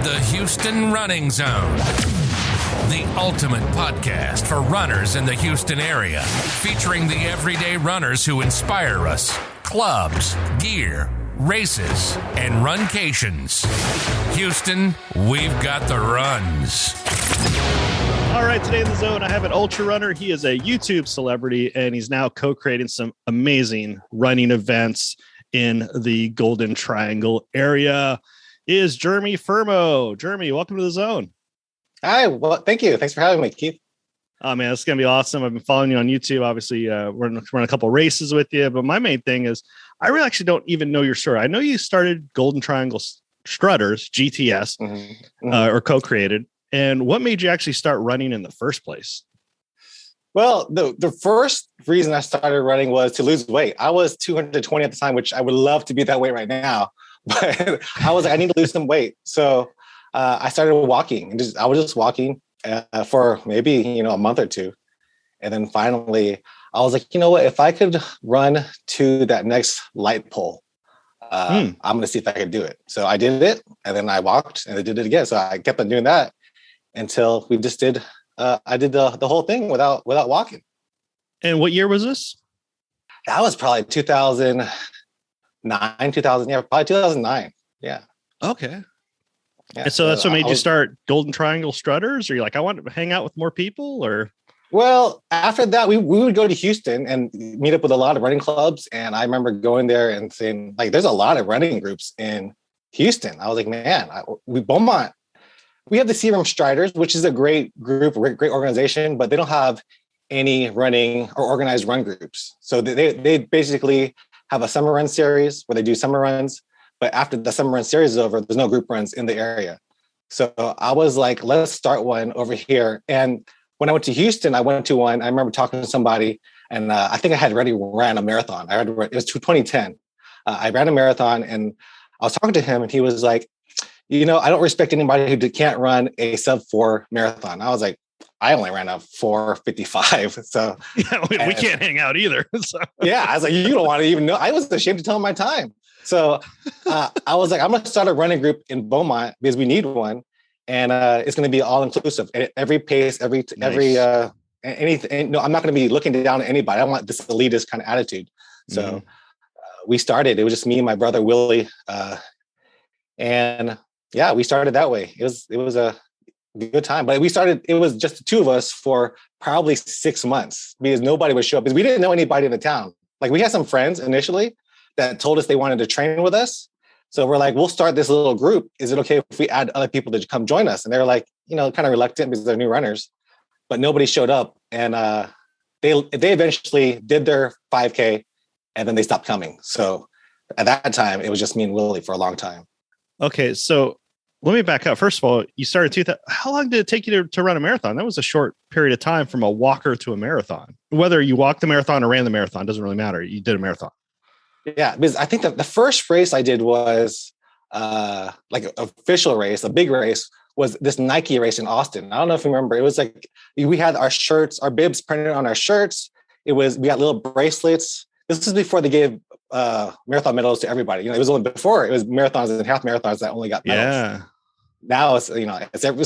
The Houston Running Zone, the ultimate podcast for runners in the Houston area, featuring the everyday runners who inspire us, clubs, gear, races, and runcations. Houston, we've got the runs. All right, today in the zone, I have an ultra runner. He is a YouTube celebrity, and he's now co-creating some amazing running events in the Golden Triangle area. Is Jeremy Fermo. Jeremy, welcome to the zone. Hi, well, thank you. Thanks for having me, Keith. Oh, man, it's going to be awesome. I've been following you on YouTube. Obviously, we're in a couple of races with you, but my main thing is I really actually don't even know your story. I know you started Golden Triangle Strutters, GTS, or co-created. And what made you actually start running in the first place? Well, the first reason I started running was to lose weight. I was 220 at the time, which I would love to be that weight right now. But I was like, I need to lose some weight. So I started walking. And I was just walking for maybe, a month or two. And then finally, I was like, you know what? If I could run to that next light pole, I'm going to see if I could do it. So I did it. And then I walked and I did it again. So I kept on doing that until we just did. I did the whole thing without walking. And what year was this? That was probably 2009, 2000. Yeah, probably 2009. Yeah. Okay. Yeah, and so that's what made you start Golden Triangle Strutters? Or you're like, I want to hang out with more people? Or? Well, after that, we would go to Houston and meet up with a lot of running clubs. And I remember going there and saying, like, there's a lot of running groups in Houston. I was like, man, Beaumont, we have the Seagram Striders, which is a great group, great organization, but they don't have any running or organized run groups. So they basically have a summer run series where they do summer runs. But after the summer run series is over, there's no group runs in the area. So I was like, let's start one over here. And when I went to Houston, I went to one. I remember talking to somebody, and I think I had already ran a marathon. It was 2010. I ran a marathon, and I was talking to him, and he was like, I don't respect anybody who can't run a sub-4 marathon. I was like, I only ran a 4:55. So yeah, we can't hang out either. So. Yeah, I was like, you don't want to even know. I was ashamed to tell him my time. So I was like, I'm going to start a running group in Beaumont because we need one. And it's going to be all inclusive. Every pace, anything. No, I'm not going to be looking down at anybody. I want this elitist kind of attitude. So we started. It was just me and my brother, Willie. And yeah, we started that way. It was a good time. But it was just the two of us for probably 6 months because nobody would show up because we didn't know anybody in the town. Like we had some friends initially that told us they wanted to train with us. So we're like, we'll start this little group. Is it okay if we add other people to come join us? And they were like, kind of reluctant because they're new runners, but nobody showed up. And they eventually did their 5K and then they stopped coming. So at that time, it was just me and Willie for a long time. Okay. So let me back up. First of all, you started 2000. How long did it take you to run a marathon? That was a short period of time from a walker to a marathon. Whether you walked the marathon or ran the marathon, doesn't really matter. You did a marathon. Yeah, because I think that the first race I did was like an official race, a big race, was this Nike race in Austin. I don't know if you remember. It was like we had our shirts, our bibs printed on our shirts. We got little bracelets. This is before they gave marathon medals to everybody. It was only before it was marathons and half marathons that only got medals. Yeah. Now it's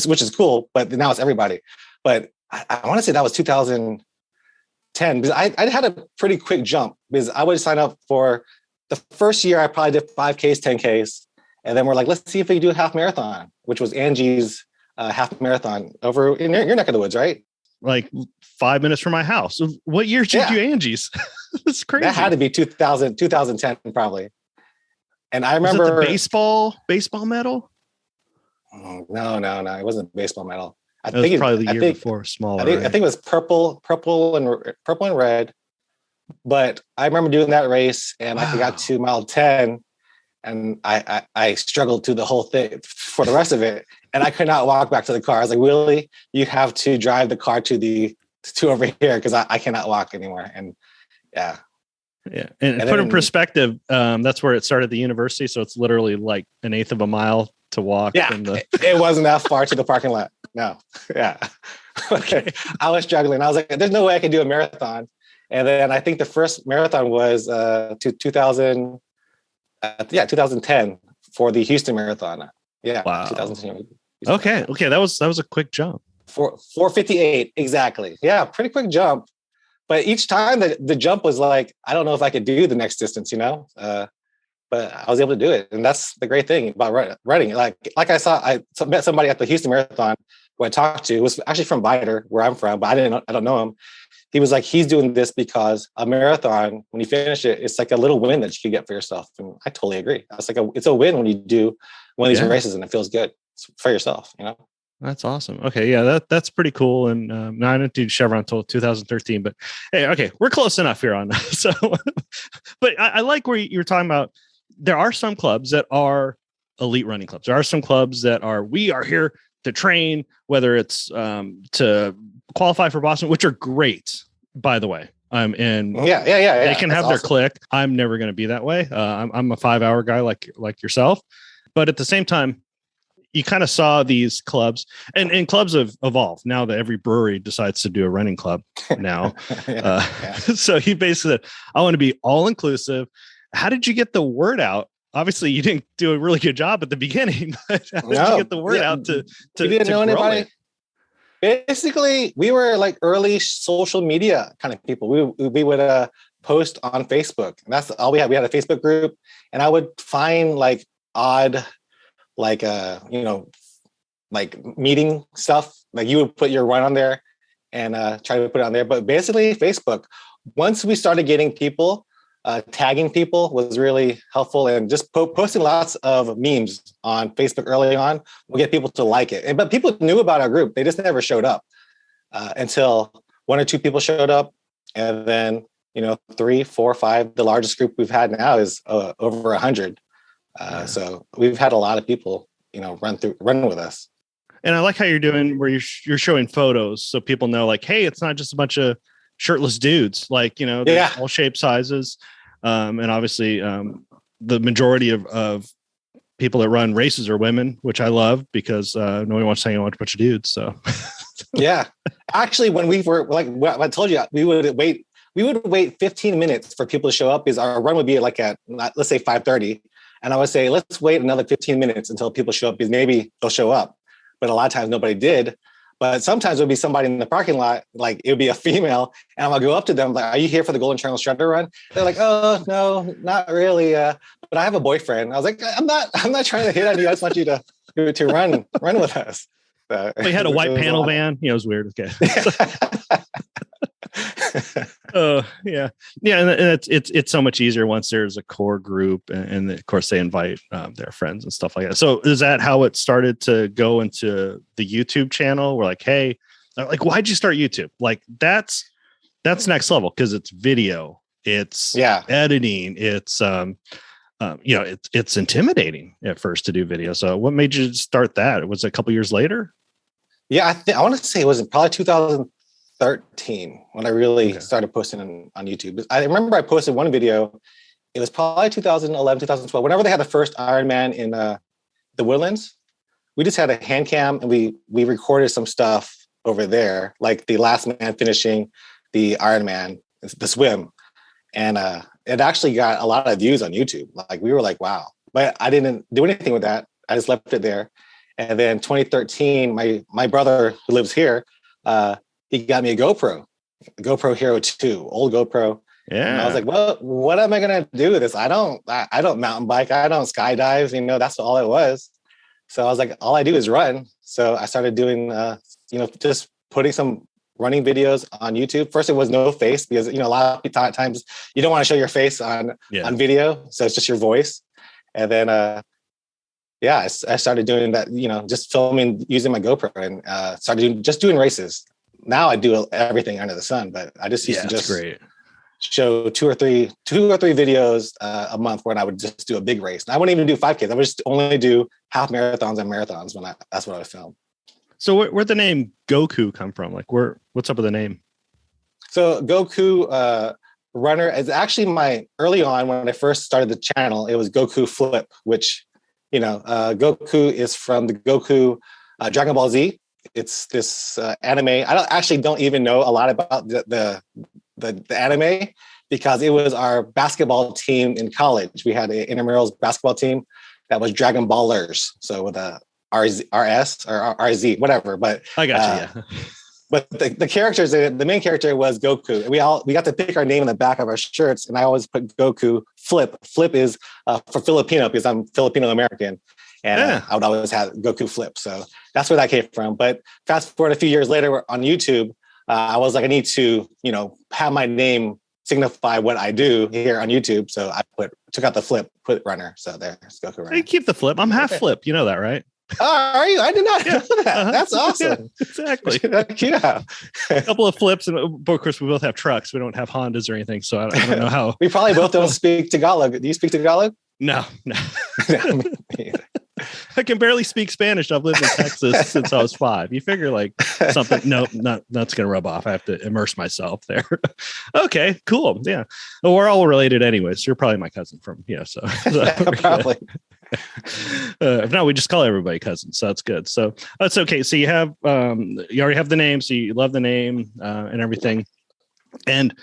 which is cool, but now it's everybody. But I want to say that was 2010 because I had a pretty quick jump because I would sign up for the first year. I probably did 5Ks, 10Ks. And then we're like, let's see if we can do a half marathon, which was Angie's half marathon over in your neck of the woods, right? Like 5 minutes from my house. What year did you do Angie's? That's crazy. That had to be 2010 probably. And I remember was it the baseball medal? Oh, no. It wasn't a baseball medal. I think it was probably the year before, smaller. I think it was purple and red. But I remember doing that race, and I got to mile 10, and I struggled through the whole thing for the rest of it, and I could not walk back to the car. I was like, Willie, you have to drive the car to over here because I cannot walk anymore. And yeah. Yeah. And put in perspective, that's where it started, the university. So it's literally like an eighth of a mile to walk. Yeah. It wasn't that far to the parking lot. No. Yeah. Okay. I was struggling. I was like, there's no way I can do a marathon. And then I think the first marathon was 2010 for the Houston Marathon. Yeah. Wow. 2010. Okay. That was a quick jump. 458. Exactly. Yeah. Pretty quick jump. But each time the jump was like, I don't know if I could do the next distance, but I was able to do it. And that's the great thing about running. Like I met somebody at the Houston Marathon who I talked to, was actually from Vider, where I'm from, but I don't know him. He was like, he's doing this because a marathon, when you finish it, it's like a little win that you can get for yourself. And I totally agree. It's a win when you do one of these races and it feels good for yourself, That's awesome. Okay. Yeah, that's pretty cool. And no, I didn't do Chevron until 2013, but hey, okay, we're close enough here on that. So, but I like where you were talking about, there are some clubs that are elite running clubs. There are some clubs that we are here to train, whether it's to qualify for Boston, which are great, by the way. And they can have their click. I'm never going to be that way. I'm a 5-hour guy like yourself, but at the same time, you kind of saw these clubs and clubs have evolved now that every brewery decides to do a running club now. So he basically said, I want to be all inclusive. How did you get the word out? Obviously you didn't do a really good job at the beginning, but how did you get the word out to you didn't know anybody? Basically, we were like early social media kind of people. We would post on Facebook. And that's all we had. We had a Facebook group, and I would find like odd, like like meeting stuff. Like you would put your run on there and try to put it on there. But basically, Facebook. Once we started getting people, tagging people was really helpful, and just posting lots of memes on Facebook early on will get people to like it. But people knew about our group; they just never showed up until 1 or 2 people showed up, and then 3, 4, 5. The largest group we've had now is over 100. So we've had a lot of people, run with us. And I like how you're doing where you're showing photos so people know, like, hey, it's not just a bunch of shirtless dudes, like all shape sizes. And obviously, the majority of people that run races are women, which I love because nobody wants to hang out with a bunch of dudes. So, yeah, actually, when we were like, I told you, we would wait 15 minutes for people to show up. Because our run would be like at, let's say 5:30, and I would say, let's wait another 15 minutes until people show up because maybe they'll show up. But a lot of times nobody did. But sometimes it would be somebody in the parking lot, like it would be a female, and I'll go up to them like, "Are you here for the Golden Triangle Shredder Run?" They're like, "Oh, no, not really. But I have a boyfriend." I was like, "I'm not trying to hit on you. I just want you to run with us." We had a white panel van. It was weird. Okay. Yeah. And it's so much easier once there's a core group, and of course they invite their friends and stuff like that. So is that how it started to go into the YouTube channel? We're like, hey, like, why'd you start YouTube? Like that's next level because it's video, it's editing, it's it's intimidating at first to do video. So what made you start that? Was it a couple years later? Yeah, I want to say it was probably 2013 when I really started posting on YouTube. I remember I posted one video. It was probably 2011, 2012. Whenever they had the first Ironman in the Woodlands, we just had a hand cam and we recorded some stuff over there, like the last man finishing the Ironman, the swim. And it actually got a lot of views on YouTube. Like we were like, wow. But I didn't do anything with that. I just left it there. And then 2013, my brother who lives here, he got me a GoPro Hero 2, old GoPro. Yeah. And I was like, well, what am I going to do with this? I don't mountain bike. I don't skydive. That's all it was. So I was like, all I do is run. So I started doing, just putting some running videos on YouTube. First, it was no face because, a lot of times you don't want to show your face on video. So it's just your voice. And then, I started doing that, just filming using my GoPro and started doing races. Now I do everything under the sun, but I just used to show two or three videos a month when I would just do a big race. And I wouldn't even do 5Ks. I would just only do half marathons and marathons that's what I would film. So where'd the name Goku come from? Like what's up with the name? So Goku Runner is actually early on when I first started the channel, it was Goku Flip, which, Goku is from the Goku Dragon Ball Z. It's this anime. I don't even know a lot about the anime because it was our basketball team in college. We had an intramurals basketball team. that was Dragon Ballers. So with a RS or RZ, whatever. But I got you. Yeah. But the characters, the main character was Goku. And we got to pick our name in the back of our shirts. And I always put Goku Flip. Flip is for Filipino because I'm Filipino American. And I would always have Goku Flip. So that's where that came from. But fast forward a few years later on YouTube, I was like, I need to, have my name signify what I do here on YouTube. So I took out the flip, put runner. So there's Goku Runner. Hey, keep the flip. I'm half flip. You know that, right? Oh, are you? I did not know that. That's awesome. Yeah, exactly. Yeah. A couple of flips. And of course, we both have trucks. We don't have Hondas or anything. So I don't know how. We probably both don't speak Tagalog. Do you speak Tagalog? No. I can barely speak Spanish. I've lived in Texas since I was 5. You figure like something, no, that's going to rub off. I have to immerse myself there. Okay, cool. Yeah. Well, we're all related anyways. You're probably my cousin from, so probably. If not, we just call everybody cousins. So that's good. So that's okay. So you have, you already have the name. So you love the name and everything. And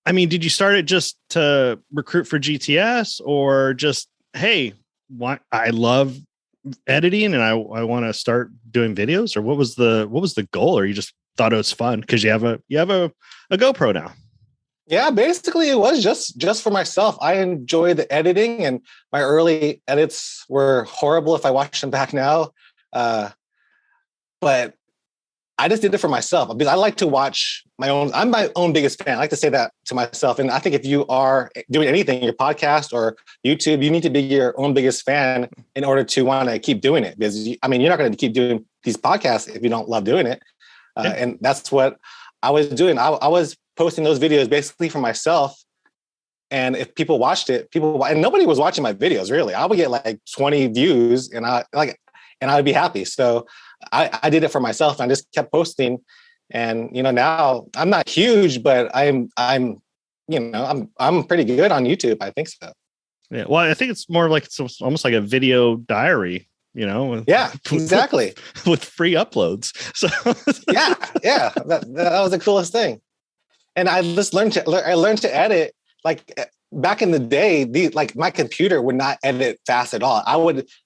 I mean, did you start it just to recruit for GTS or just, hey, I love editing and I want to start doing videos, or what was the goal? Or you just thought it was fun because you have a GoPro now? Yeah, basically it was just for myself. I enjoy the editing, and my early edits were horrible if I watch them back now. But I just did it for myself because I like to watch my own. I'm my own biggest fan. I like to say that to myself. And I think if you are doing anything, your podcast or YouTube, you need to be your own biggest fan in order to want to keep doing it. Because you're not going to keep doing these podcasts if you don't love doing it. And that's what I was doing. I was posting those videos basically for myself. And if people watched it, and nobody was watching my videos really. I would get like 20 views, and I would be happy. So I did it for myself. And I just kept posting, and now I'm not huge, but I'm pretty good on YouTube. I think so. Yeah. Well, I think it's more like it's almost like a video diary. Yeah, exactly. With free uploads. So yeah, that was the coolest thing. And I just learned to edit. Like back in the day, my computer would not edit fast at all.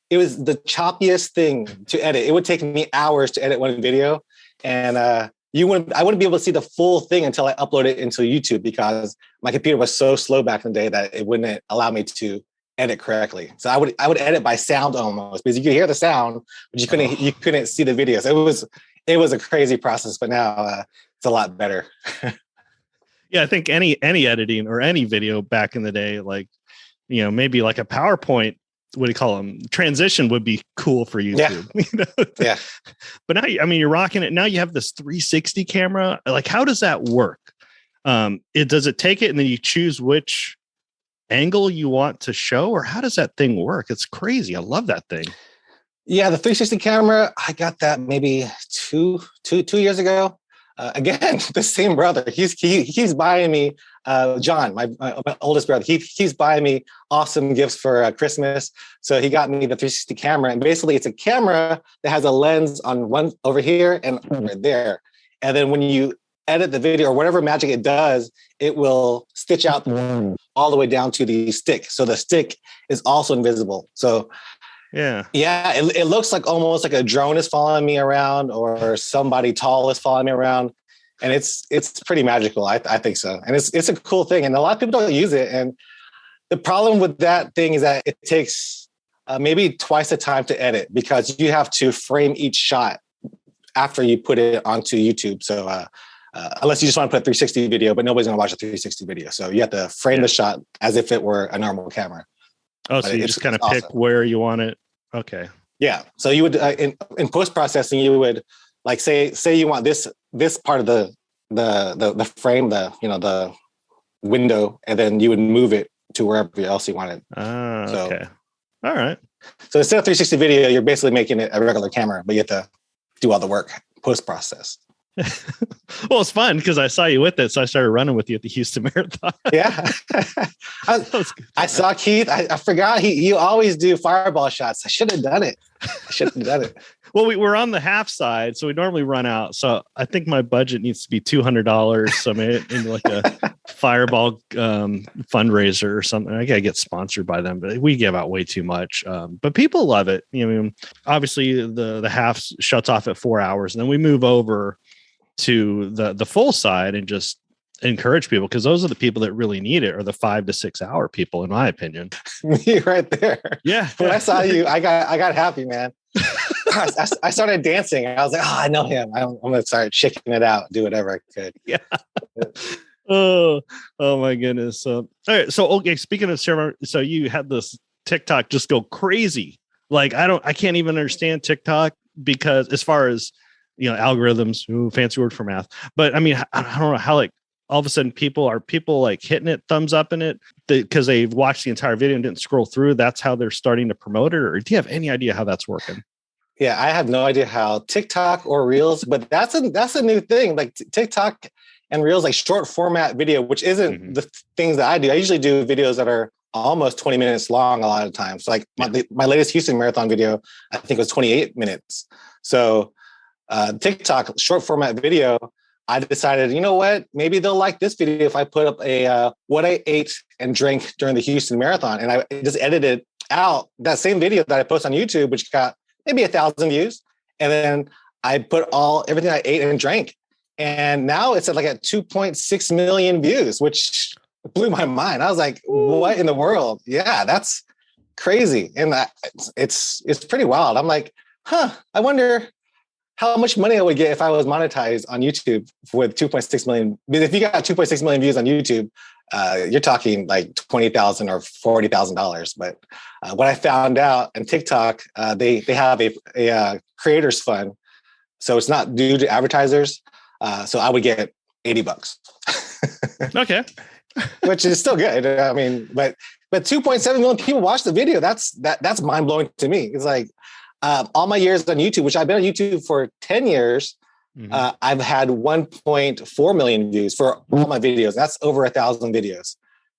It was the choppiest thing to edit. It would take me hours to edit one video, and I wouldn't be able to see the full thing until I upload it into YouTube because my computer was so slow back in the day that it wouldn't allow me to edit correctly. So I would edit by sound almost, because you could hear the sound, but you couldn't see the videos. It was a crazy process, but now it's a lot better. Yeah, I think any editing or any video back in the day, like maybe like a PowerPoint, what do you call them? Transition would be cool for YouTube. Yeah. But now, you're rocking it. Now you have this 360 camera. Like, how does that work? Does it take it and then you choose which angle you want to show, or how does that thing work? It's crazy. I love that thing. Yeah, the 360 camera, I got that maybe two years ago. Again, the same brother. He's buying me, John, my oldest brother. He's buying me awesome gifts for Christmas. So he got me the 360 camera, and basically it's a camera that has a lens on one over here and over there. And then when you edit the video or whatever magic it does, it will stitch out all the way down to the stick. So the stick is also invisible. So yeah, it looks like almost like a drone is following me around, or somebody tall is following me around, and it's pretty magical. I think so, and it's a cool thing, and a lot of people don't use it. And the problem with that thing is that it takes maybe twice the time to edit because you have to frame each shot after you put it onto YouTube. So unless you just want to put a 360 video, but nobody's going to watch a 360 video, so you have to frame the shot as if it were a normal camera. Oh, so you just kind of pick where you want it. Okay. Yeah. So you would in post-processing, you would like say you want this part of the frame, the window, and then you would move it to wherever else you wanted. Okay. All right. So instead of 360 video, you're basically making it a regular camera, but you have to do all the work post-process. Well, it's fun because I saw you with it, so I started running with you at the Houston Marathon. Yeah. I saw Keith. I forgot you always do fireball shots. I should have done it. I shouldn't have done it. Well, we're on the half side, so we normally run out. So I think my budget needs to be $200. So I made it into like a Fireball fundraiser or something. I gotta get sponsored by them, but we give out way too much. But people love it. You know, obviously the half shuts off at 4 hours, and then we move over to the full side and just encourage people, because those are the people that really need it, or the 5 to 6 hour people, in my opinion. Me right there. Yeah. When I saw you, I got happy, man. I started dancing. I was like, oh, I know him. I'm going to start shaking it out, do whatever I could. Yeah. Oh my goodness. All right. So, okay. Speaking of ceremony, so you had this TikTok just go crazy. Like, I can't even understand TikTok, because as far as, you know, algorithms, fancy word for math, but I mean, I don't know how, like, all of a sudden people like hitting it, thumbs up in it, because they've watched the entire video and didn't scroll through. That's how they're starting to promote it. Or do you have any idea how that's working? Yeah, I have no idea how TikTok or Reels, but that's a new thing. Like TikTok and Reels, like short format video, which isn't the things that I do. I usually do videos that are almost 20 minutes long a lot of times. So like my latest Houston Marathon video, I think was 28 minutes. So TikTok short format video, I decided, you know what, maybe they'll like this video if I put up a what I ate and drank during the Houston Marathon. And I just edited out that same video that I post on YouTube, which got maybe 1,000 views. And then I put everything I ate and drank. And now it's at 2.6 million views, which blew my mind. I was like, what in the world? Yeah, that's crazy. And it's pretty wild. I'm like, I wonder how much money I would get if I was monetized on YouTube with 2.6 million. If you got 2.6 million views on YouTube, you're talking like $20,000 or $40,000. But what I found out in TikTok, they have a creators fund, so it's not due to advertisers. So I would get $80. Okay, which is still good. I mean, but 2.7 million people watched the video. That's mind blowing to me. It's like, all my years on YouTube, which I've been on YouTube for 10 years, I've had 1.4 million views for all my videos. That's over 1,000 videos.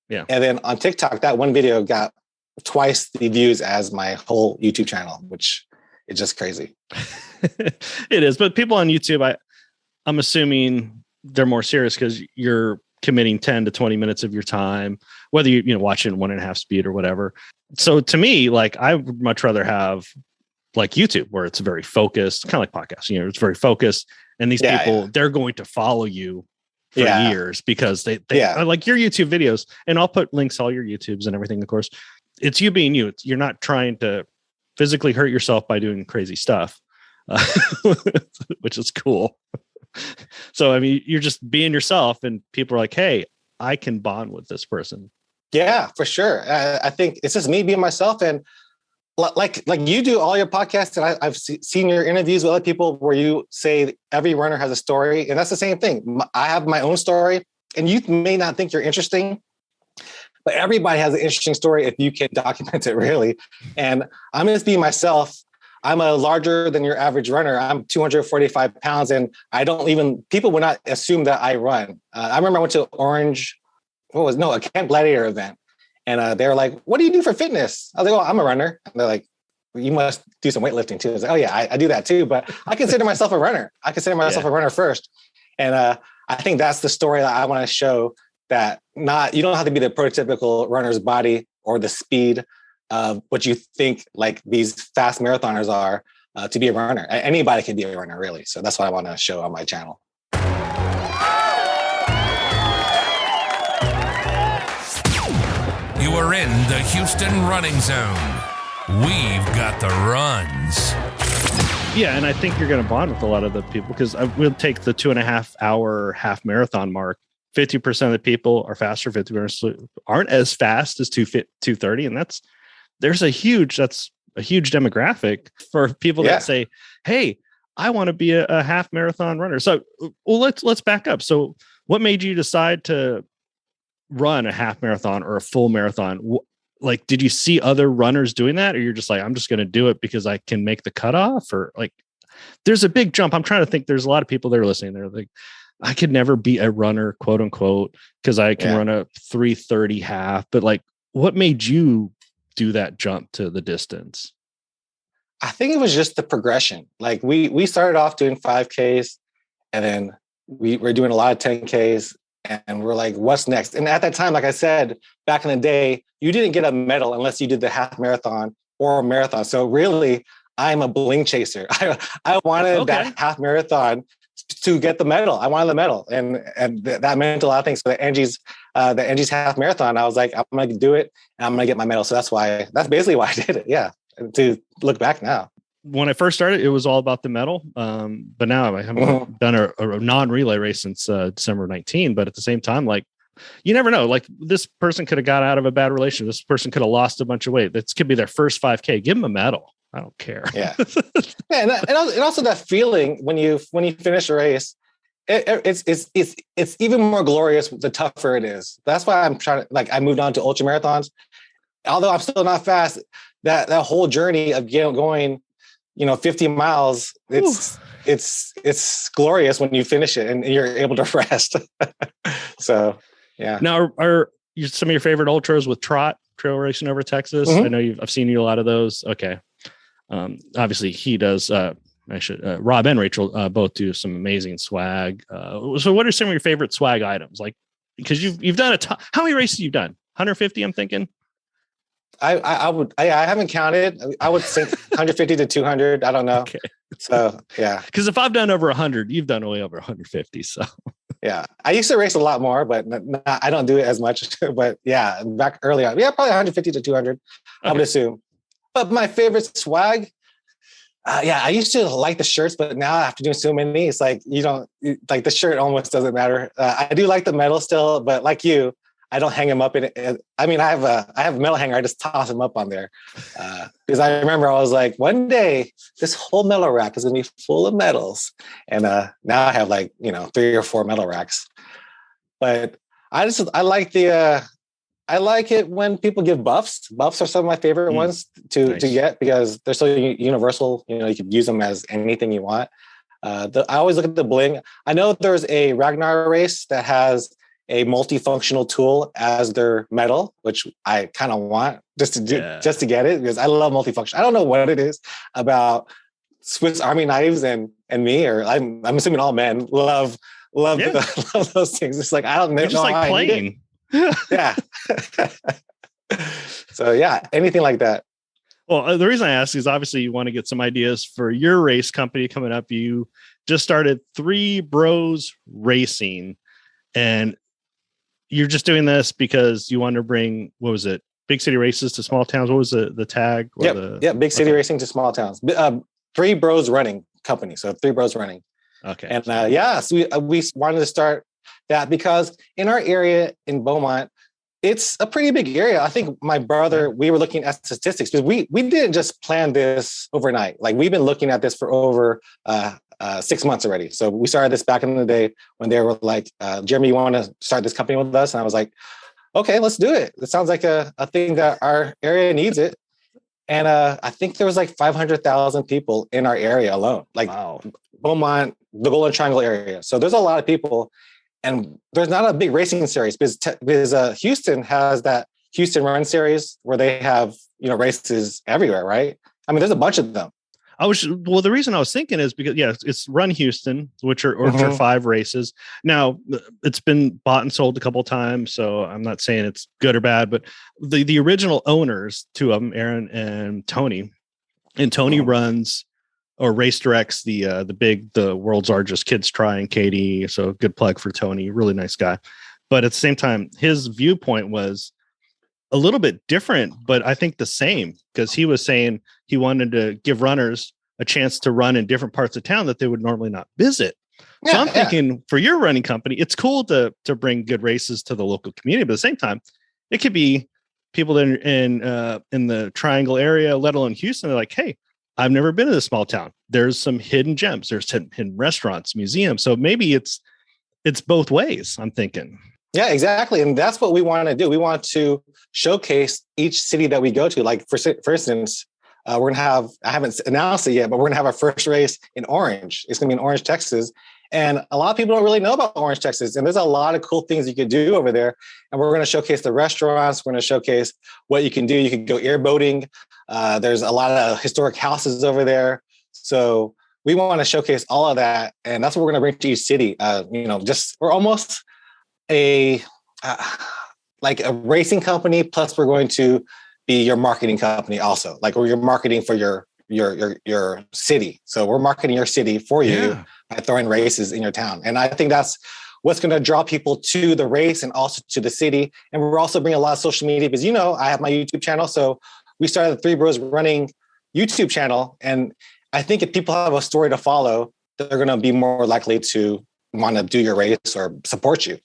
Yeah. And then on TikTok, that one video got twice the views as my whole YouTube channel, which is just crazy. It is. But people on YouTube, I'm assuming they're more serious, because you're committing 10 to 20 minutes of your time, whether you watch it in 1.5 speed or whatever. So to me, like, I would much rather have like YouTube, where it's very focused, kind of like podcasts, it's very focused. And these people, they're going to follow you for years, because they like your YouTube videos. And I'll put links to all your YouTubes and everything. Of course, it's you being you. You're not trying to physically hurt yourself by doing crazy stuff, which is cool. So, I mean, you're just being yourself, and people are like, hey, I can bond with this person. Yeah, for sure. I think it's just me being myself. And like you do all your podcasts, and I've seen your interviews with other people where you say every runner has a story, and that's the same thing. I have my own story, and you may not think you're interesting, but everybody has an interesting story if you can document it, really. And I'm just being myself. I'm a larger than your average runner. I'm 245 pounds, and people would not assume that I run. I remember I went to a Camp Gladiator event. And they were like, what do you do for fitness? I was like, oh, I'm a runner. And they're like, well, you must do some weightlifting too. I was like, oh yeah, I do that too. But I consider myself a runner. I consider myself a runner first. And I think that's the story that I want to show, that you don't have to be the prototypical runner's body or the speed of what you think like these fast marathoners are to be a runner. Anybody can be a runner, really. So that's what I want to show on my channel. You are in the Houston running zone. We've got the runs. Yeah, and I think you're going to bond with a lot of the people, because we'll take the 2.5 hour half marathon mark. 50% of the people are faster. 50% aren't as fast as 2:30, and that's a huge demographic for people that say, "Hey, I want to be a half marathon runner." So, well, let's back up. So, what made you decide to run a half marathon or a full marathon? Like, did you see other runners doing that, or you're just like, I'm just going to do it because I can make the cutoff? Or like, there's a big jump. I'm trying to think. There's a lot of people that are listening. They're like, I could never be a runner, quote unquote, because I can run a 3:30 half. But like, what made you do that jump to the distance? I think it was just the progression. Like we started off doing 5Ks, and then we were doing a lot of 10Ks, and we're like, what's next? And at that time, like I said, back in the day, you didn't get a medal unless you did the half marathon or a marathon. So really, I'm a bling chaser. I wanted that half marathon to get the medal. I wanted the medal, and that meant a lot of things. So the Angie's half marathon, I was like, I'm going to do it, and I'm going to get my medal. So that's basically why I did it. Yeah, to look back now. When I first started, it was all about the medal. But now I haven't done a non-relay race since December 19. But at the same time, like, you never know. Like, this person could have got out of a bad relationship. This person could have lost a bunch of weight. This could be their first 5K. Give them a medal. I don't care. Yeah. And also that feeling when you finish a race, it's even more glorious the tougher it is. That's why I'm trying to, like, I moved on to ultra marathons. Although I'm still not fast, that whole journey of going 50 miles, it's glorious when you finish it and you're able to rest. So, yeah. Now, are some of your favorite ultras with trail racing over Texas? I know I've seen you a lot of those. Okay. Obviously he does, Rob and Rachel both do some amazing swag. So what are some of your favorite swag items? Like, because you've done how many races you've done? 150, I'm thinking. I haven't counted. I would say 150 to 200. I don't know. Okay. So, yeah. Because if I've done over 100, you've done way over 150. So, yeah. I used to race a lot more, but I don't do it as much. But yeah, back early on. Yeah, probably 150 to 200, I would assume. But my favorite swag, I used to like the shirts, but now after doing so many, it's like, like the shirt almost doesn't matter. I do like the medal still, but like you, I don't hang them up in it. I mean, I have a medal hanger. I just toss them up on there. Because I remember I was like, one day this whole medal rack is going to be full of medals. And now I have 3 or 4 medal racks. But I like I like it when people give buffs. Buffs are some of my favorite ones to get because they're so universal. You can use them as anything you want. I always look at the bling. I know there's a Ragnar race that has a multifunctional tool as their medal, which I kind of want just to get it because I love multifunction. I don't know what it is about Swiss Army knives and me, or I'm assuming all men love those things. It's like I don't know. You're just like playing. Yeah. So yeah, anything like that. Well, the reason I ask is obviously you want to get some ideas for your race company coming up. You just started 3 Bros Racing, and you're just doing this because you want to bring, what was it? Big city races to small towns. What was the tag? Yeah. Big city racing to small towns. 3 Bros Running company. So 3 Bros Running. Okay. And so we wanted to start that because in our area in Beaumont, it's a pretty big area. I think my brother, we were looking at statistics because we didn't just plan this overnight. Like we've been looking at this for over 6 months already. So we started this back in the day when they were like, Jeremy, you want to start this company with us? And I was like, okay, let's do it. It sounds like a thing that our area needs it. And I think there was like 500,000 people in our area alone, like Beaumont, the Golden Triangle area. So there's a lot of people. And there's not a big racing series because Houston has that Houston Run Series where they have, races everywhere, right? I mean, there's a bunch of them. The reason I was thinking is because, it's Run Houston, which are 5 races. Now, it's been bought and sold a couple of times, so I'm not saying it's good or bad, but the original owners, 2 of them, Aaron and Tony runs or race directs the world's largest kids try in Katy. So good plug for Tony, really nice guy. But at the same time, his viewpoint was a little bit different, but I think the same, because he was saying he wanted to give runners a chance to run in different parts of town that they would normally not visit. Yeah, so I'm thinking for your running company, it's cool to bring good races to the local community, but at the same time, it could be people that are in the Triangle area, let alone Houston. They're like, hey, I've never been to this small town. There's some hidden gems. There's hidden restaurants, museums. So maybe it's both ways, I'm thinking. Yeah, exactly. And that's what we want to do. We want to showcase each city that we go to. Like for instance, we're going to have, I haven't announced it yet, but we're going to have our first race in Orange. It's going to be in Orange, Texas. And a lot of people don't really know about Orange, Texas. And there's a lot of cool things you could do over there. And we're going to showcase the restaurants. We're going to showcase what you can do. You can go airboating. There's a lot of historic houses over there. So we want to showcase all of that. And that's what we're going to bring to each city. We're almost a racing company. Plus we're going to be your marketing company also. Like we're your marketing for your city. So we're marketing your city for you by throwing races in your town. And I think that's what's going to draw people to the race and also to the city. And we're also bringing a lot of social media because, I have my YouTube channel. So we started the Three Bros Running YouTube channel. And I think if people have a story to follow, they're going to be more likely to want to do your race or support you.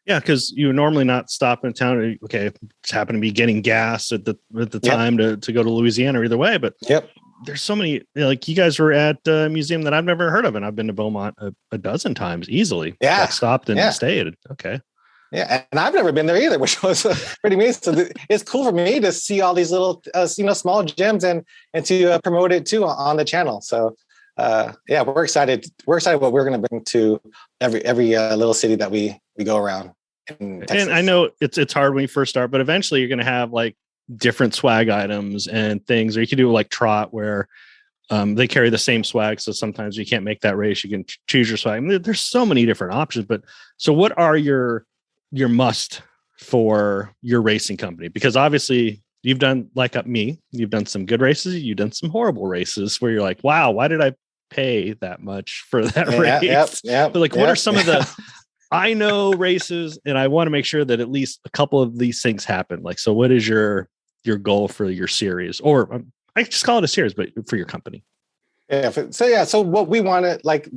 Yeah, because you normally not stop in town. Okay, just happen to be getting gas at the time to go to Louisiana or either way. But there's so many, like you guys were at a museum that I've never heard of, and I've been to Beaumont a dozen times easely. Yeah, stopped and stayed. Okay. Yeah, and I've never been there either, which was pretty amazing. So it's cool for me to see all these little, small gems and to promote it too on the channel. So, we're excited. We're excited what we're going to bring to every little city that we go around. And I know it's hard when you first start, but eventually you're going to have like different swag items and things, or you can do like trot where they carry the same swag. So sometimes you can't make that race. You can choose your swag. I mean, there's so many different options, but so what are your must for your racing company? Because obviously you've done you've done some good races. You've done some horrible races where you're like, wow, why did I pay that much for that race? But what are some of the, I know races and I want to make sure that at least a couple of these things happen. Like, so what is your goal for your series, or I just call it a series, but for your company? So what we want to, like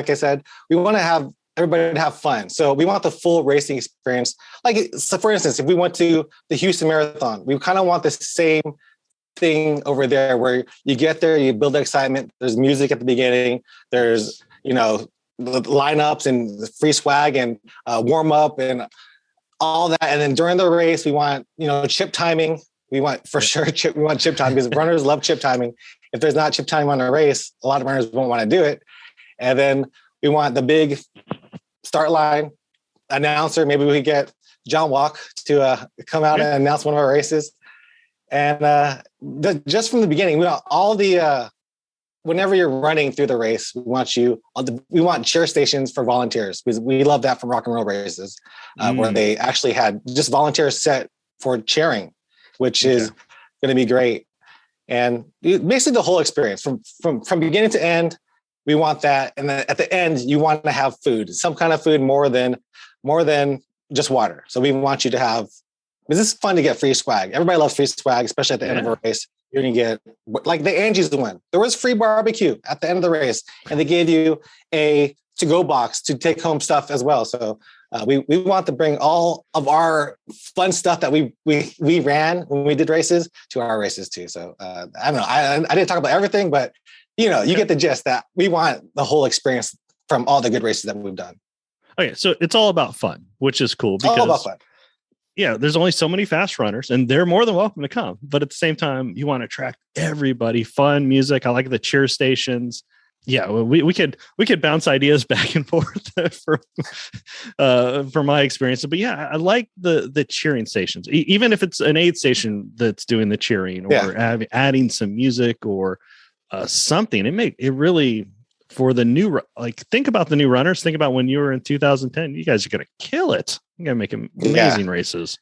I said, we want to have everybody to have fun. So we want the full racing experience. So for instance, if we went to the Houston Marathon, we kind of want the same thing over there where you get there, you build the excitement. There's music at the beginning. There's, the lineups and free swag and warm up and all that. And then during the race, we want, chip timing. We want for sure we want chip timing because runners love chip timing. If there's not chip timing on a race, a lot of runners won't want to do it. And then we want the big start line announcer. Maybe we get John Walk to come out and announce one of our races. And just from the beginning, we want all the whenever you're running through the race, we want cheer stations for volunteers because we love that from rock and roll races where they actually had just volunteers set for cheering, which is going to be great. And basically the whole experience from beginning to end, we want that. And then at the end, you want to have food, some kind of food more than just water. So we want you to have, because it's fun to get free swag. Everybody loves free swag, especially at the end of a race. You're going to get, like the Angie's one. There was free barbecue at the end of the race, and they gave you a to-go box to take home stuff as well. So we want to bring all of our fun stuff that we ran when we did races to our races too. So I don't know. I didn't talk about everything, but you get the gist that we want the whole experience from all the good races that we've done. Okay, so it's all about fun, which is cool because all about fun. Yeah, there's only so many fast runners and they're more than welcome to come. But at the same time, you want to attract everybody, fun music. I like the cheer stations. Yeah, we could bounce ideas back and forth from my experience. But yeah, I like the cheering stations, even if it's an aid station that's doing the cheering or adding some music or something. It really, for the new, think about the new runners. Think about when you were in 2010. You guys are going to kill it. You're going to make amazing races.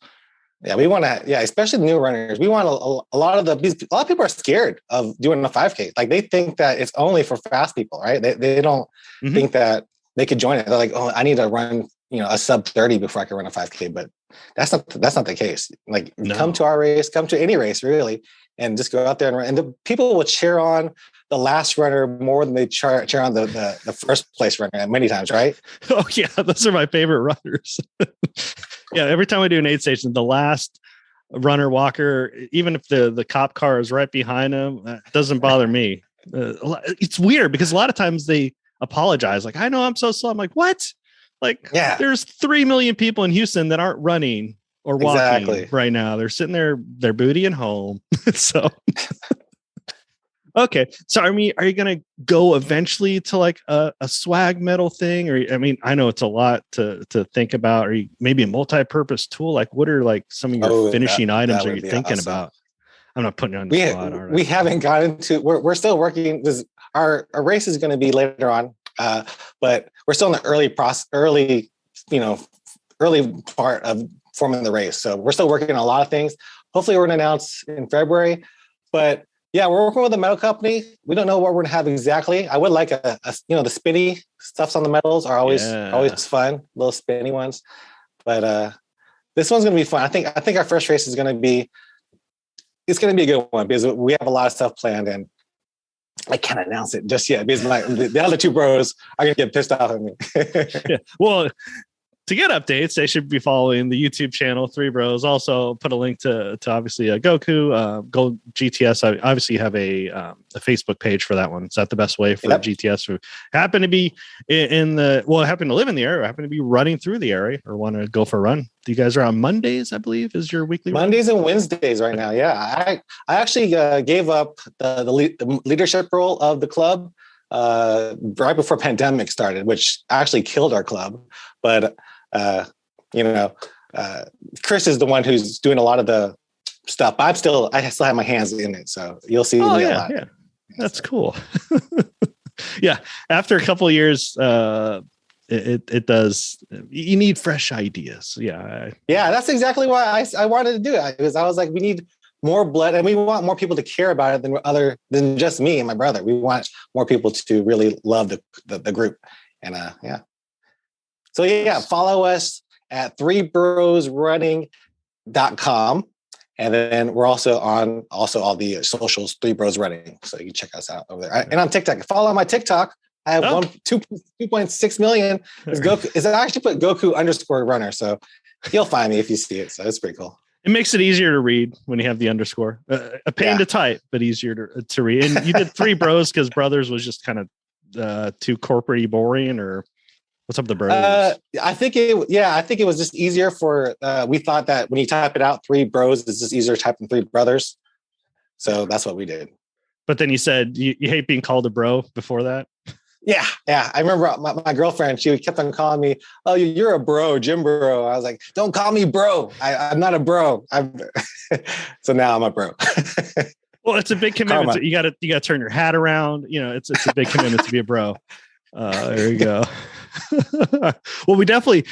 Yeah, we want to. Yeah, especially the new runners. We want a lot of people are scared of doing a 5K. Like they think that it's only for fast people, right? They don't think that they could join it. They're like, oh, I need to run, a sub 30 before I can run a 5K. But that's not the case. Like, come to our race, come to any race really, and just go out there and run. And the people will cheer on the last runner more than they cheer on the first place runner many times, right? Oh yeah, those are my favorite runners. Yeah, every time I do an aid station, the last runner walker, even if the cop car is right behind him, that doesn't bother me. It's weird because a lot of times they apologize. Like, I know I'm so slow. I'm like, what? Like, there's 3 million people in Houston that aren't running or walking right now. They're sitting there, they're bootying home. So Okay. So, I mean, are you going to go eventually to like a swag metal thing? Or, I mean, I know it's a lot to think about, or maybe a multi-purpose tool. Like, what are like some of your finishing items are you thinking about? I'm not putting you on the spot. We haven't gotten to, we're still working. Our race is going to be later on, but we're still in the early part of forming the race. So we're still working on a lot of things. Hopefully we're going to announce in February, but yeah, we're working with a metal company. We don't know what we're going to have exactly. I would like the spinny stuffs on the metals are always fun, little spinny ones. But this one's going to be fun. I think our first race is going to be, it's going to be a good one because we have a lot of stuff planned and I can't announce it just yet because the other two bros are going to get pissed off at me. Yeah. Well, to get updates, they should be following the YouTube channel, Three Bros. Also, put a link to obviously Goku, Gold GTS. I obviously have a Facebook page for that one. Is that the best way for GTS who happen to be happen to live in the area, happen to be running through the area, or want to go for a run? You guys are on Mondays, I believe, is your weekly Mondays run? And Wednesdays right now. Yeah, I actually gave up the leadership role of the club right before pandemic started, which actually killed our club, but. Chris is the one who's doing a lot of the stuff. I still have my hands in it, so you'll see me a lot. Yeah, that's cool. Yeah, after a couple of years, it does. You need fresh ideas. Yeah, that's exactly why I wanted to do it, because I was like, we need more blood, and we want more people to care about it than just me and my brother. We want more people to really love the group, and yeah. So yeah, follow us at threebrosrunning.com. And then we're also on all the socials, Three Bros Running. So you can check us out over there. And on TikTok, follow my TikTok. I have 2.6 million. I actually put Goku_runner. So you'll find me if you see it. So it's pretty cool. It makes it easier to read when you have the underscore. A pain to type, but easier to read. And you did Three Bros because Brothers was just kind of too corporate-y boring, or what's up with the Bros? I think it was just easier for, we thought that when you type it out, Three Bros is just easier to type than Three Brothers. So that's what we did. But then you said you hate being called a bro before that? Yeah. I remember my girlfriend, she kept on calling me, oh, you're a bro, Jim Bro. I was like, don't call me bro. I'm not a bro. So now I'm a bro. Well, it's a big commitment. You got to turn your hat around. It's a big commitment to be a bro. There you go. Well, we definitely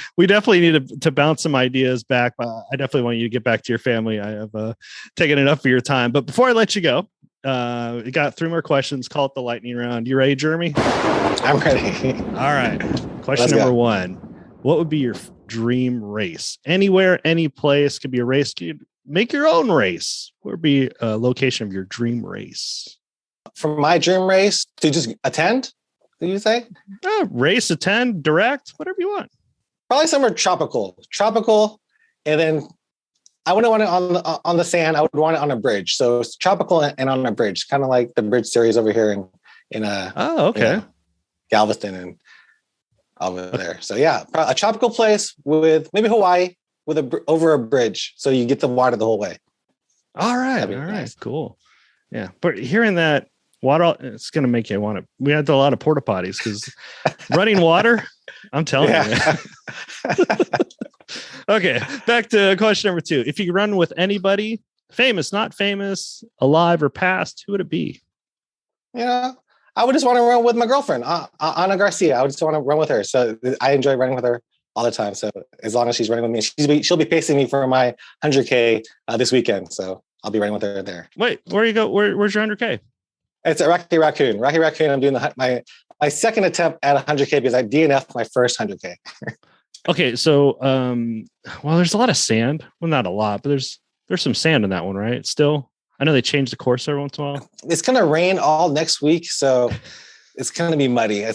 need to bounce some ideas back. I definitely want you to get back to your family. I have taken enough of your time. But before I let you go, we got 3 more questions. Call it the lightning round. You ready, Jeremy? I'm ready. All right. Question number 1. What would be your dream race? Anywhere, any place. Could be a race. Could make your own race. Where would be a location of your dream race? For my dream race, to just attend? Did you say? Race, attend, direct, whatever you want. Probably somewhere tropical, and then I wouldn't want it on the sand. I would want it on a bridge. So it's tropical and on a bridge, kind of like the bridge series over here in Galveston and over there. So yeah, a tropical place with maybe Hawaii over a bridge, so you get the water the whole way. All right, nice. Cool. Yeah, but hearing that. Water, it's going to make you want to. We had a lot of porta potties because running water, I'm telling you. Okay, back to question number 2. If you could run with anybody, famous, not famous, alive or past, who would it be? I would just want to run with my girlfriend, Ana Garcia. I would just want to run with her. So I enjoy running with her all the time. So as long as she's running with me, she'll be pacing me for my 100K this weekend. So I'll be running with her there. Wait, where you go? Where's your 100K? It's at Rocky Raccoon. I'm doing my second attempt at 100K because I DNF'd my first 100K. Okay, so there's a lot of sand. Well, not a lot, but there's some sand in that one, right? Still, I know they change the course every once in a while. It's gonna rain all next week, so it's gonna be muddy.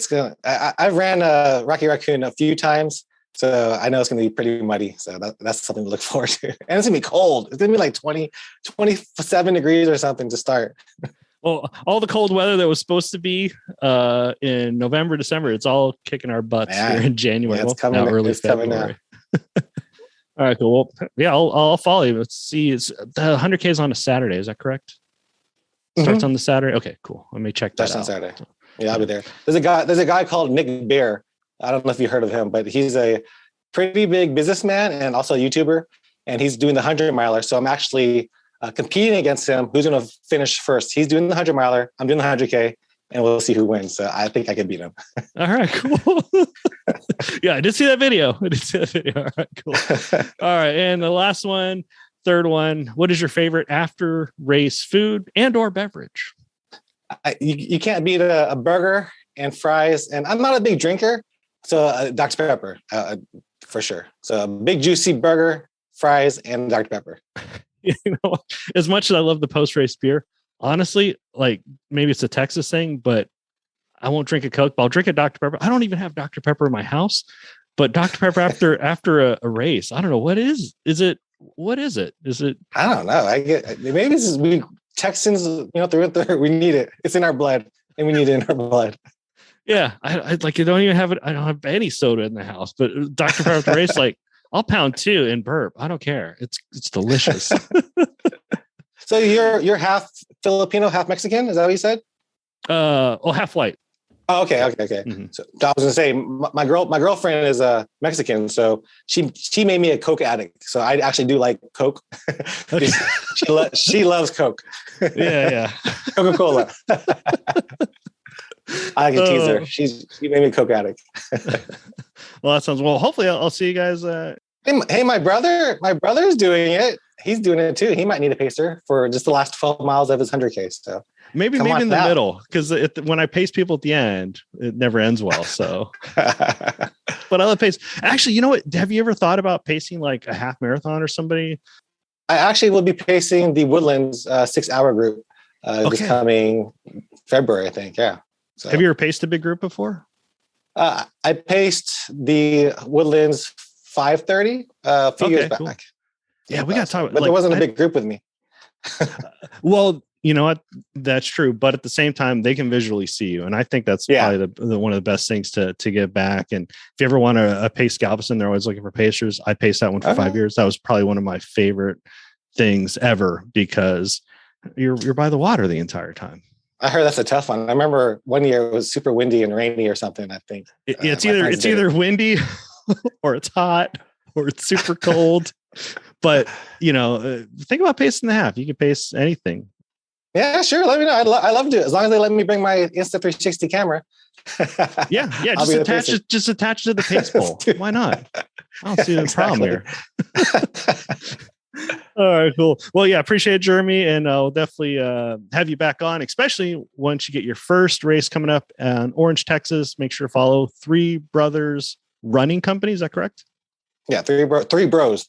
I ran Rocky Raccoon a few times, so I know it's gonna be pretty muddy. So that's something to look forward to. And it's gonna be cold. It's gonna be like 27 degrees or something to start. Well, all the cold weather that was supposed to be in November, December, it's all kicking our butts here in January. Yeah, it's coming. Now early February. All right, cool. Well, yeah, I'll follow you. Let's see. The 100K is on a Saturday. Is that correct? Starts on the Saturday. Okay, cool. Let me check that Starts out. on Saturday. Yeah, I'll be there. There's a guy called Nick Bear. I don't know if you heard of him, but he's a pretty big businessman and also a YouTuber. And he's doing the 100-miler. So I'm actually competing against him. Who's going to finish first? He's doing the 100-miler. I'm doing the 100K. And we'll see who wins. So I think I can beat him. All right, cool. Yeah, I did see that video. All right, cool. All right. And the last one, third one. What is your favorite after race food and or beverage? You can't beat a burger and fries. And I'm not a big drinker. So Dr. Pepper, for sure. So a big juicy burger, fries, and Dr. Pepper. You know, as much as I love the post-race beer, honestly, like maybe it's a Texas thing, but I won't drink a Coke, but I'll drink a Dr. Pepper. I don't even have Dr. Pepper in my house, but Dr. Pepper after a race, I don't know what is it? What is it? Is it? I don't know. Maybe this is we Texans, through and through. We need it. It's in our blood, and we need it in our blood. Yeah, I like. You don't even have it. I don't have any soda in the house, but Dr. Pepper after race, like I'll pound 2 and burp. I don't care. It's delicious. So you're half Filipino, half Mexican. Is that what you said? Half white. Oh, okay. Mm-hmm. So I was gonna say my girlfriend is Mexican, so she made me a Coke addict. So I actually do like Coke. Okay. she loves Coke. Yeah. Coca-Cola. I can tease her. She made me a Coke addict. Well, that sounds well. Hopefully, I'll see you guys. Hey, my brother's doing it. He's doing it too. He might need a pacer for just the last 12 miles of his 100K. So maybe in the middle, because when I pace people at the end, it never ends well. So, but I love pace. Actually, you know what? Have you ever thought about pacing like a half marathon or somebody? I actually will be pacing the Woodlands 6-hour group this coming February, I think. Yeah. So, have you ever paced a big group before? I paced the Woodlands 5:30 a few years back. Cool. Yeah, we got to talk about. But there wasn't a big group with me. Well, you know what? That's true. But at the same time, they can visually see you, and I think that's probably the one of the best things to get back. And if you ever want a pace Galveston, they're always looking for pacers. I paced that one for 5 years. That was probably one of my favorite things ever because you're by the water the entire time. I heard that's a tough one. I remember one year it was super windy and rainy or something. I think it's either windy or it's hot or it's super cold. But think about pacing the half. You can pace anything. Yeah, sure. Let me know. I love to do it as long as they let me bring my Insta360 camera. Yeah. Just attach it to the pace pole. Why not? I don't see the problem here. All right, cool. Well, yeah, appreciate it, Jeremy, and I'll definitely have you back on, especially once you get your first race coming up in Orange, Texas. Make sure to follow Three Brothers Running Company. Is that correct? Yeah, three bros. Three bros.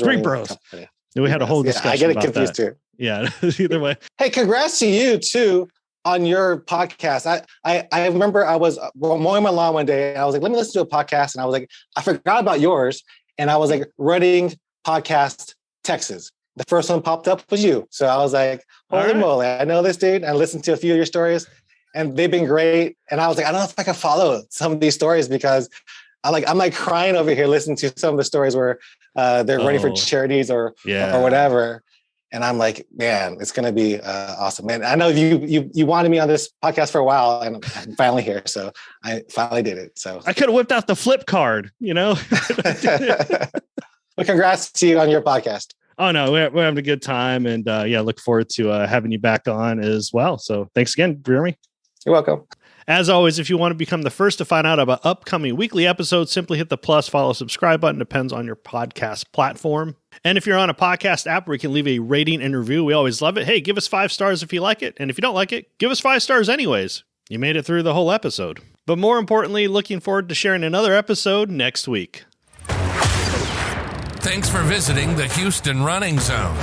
Company. We had a whole discussion. I get it confused too. Yeah, either way. Hey, congrats to you too on your podcast. I remember I was mowing my lawn one day and I was like, let me listen to a podcast, and I was like, I forgot about yours, and I was like, running podcast Texas. The first one popped up was you. So I was like, holy moly, I know this dude. I listened to a few of your stories and they've been great. And I was like, I don't know if I can follow some of these stories because I'm like crying over here listening to some of the stories where they're running for charities or whatever. And I'm like, man, it's going to be awesome. And I know you wanted me on this podcast for a while, and I'm finally here. So I finally did it. So I could have whipped out the flip card, Well, congrats to you on your podcast. Oh, no, we're having a good time. And look forward to having you back on as well. So thanks again, Jeremy. You're welcome. As always, if you want to become the first to find out about upcoming weekly episodes, simply hit the plus, follow, subscribe button. Depends on your podcast platform. And if you're on a podcast app where you can leave a rating and review, we always love it. Hey, give us 5 stars if you like it. And if you don't like it, give us 5 stars anyways. You made it through the whole episode. But more importantly, looking forward to sharing another episode next week. Thanks for visiting the Houston Running Zone.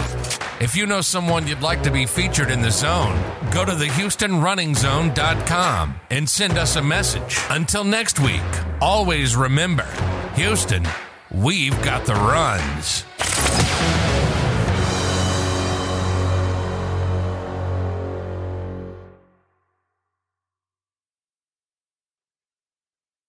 If you know someone you'd like to be featured in the zone, go to thehoustonrunningzone.com and send us a message. Until next week, always remember, Houston, we've got the runs.